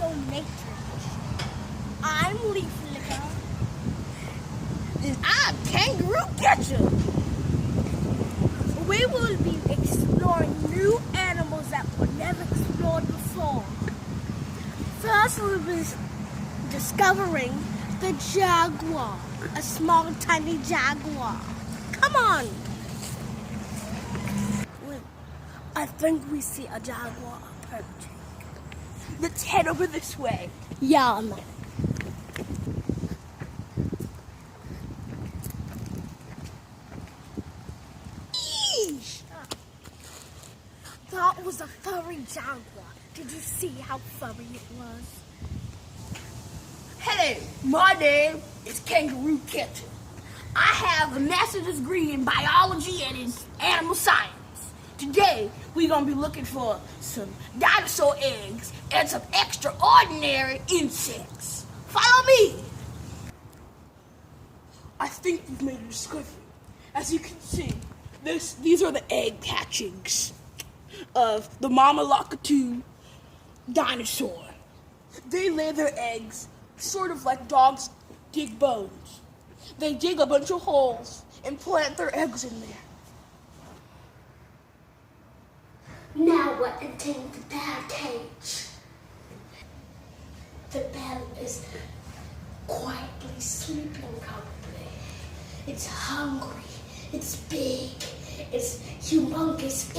own matrix. I'm Leaf Licker. And I'm Kangaroo Catcher. We will be exploring new animals that were never explored before. First, we'll be discovering the jaguar, a small, tiny jaguar. Come on. Wait, I think we see a jaguar approaching. Let's head over this way. Yeah, man. That was a furry jaguar. Did you see how furry it was? Hey, my name is Kangaroo Catcher. I have a master's degree in biology and in animal science. Today, we're going to be looking for some dinosaur eggs and some extraordinary insects. Follow me! I think we've made a discovery. As you can see, these are the egg hatchings of the Mama Lockatoo dinosaur. They lay their eggs sort of like dogs dig bones. They dig a bunch of holes and plant their eggs in there. Now we're entering the bear cage. The bear is quietly sleeping comfortably. It's hungry. It's big. It's humongous.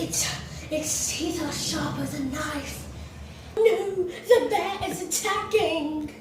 Its teeth are sharp as a knife. No, the bear is attacking.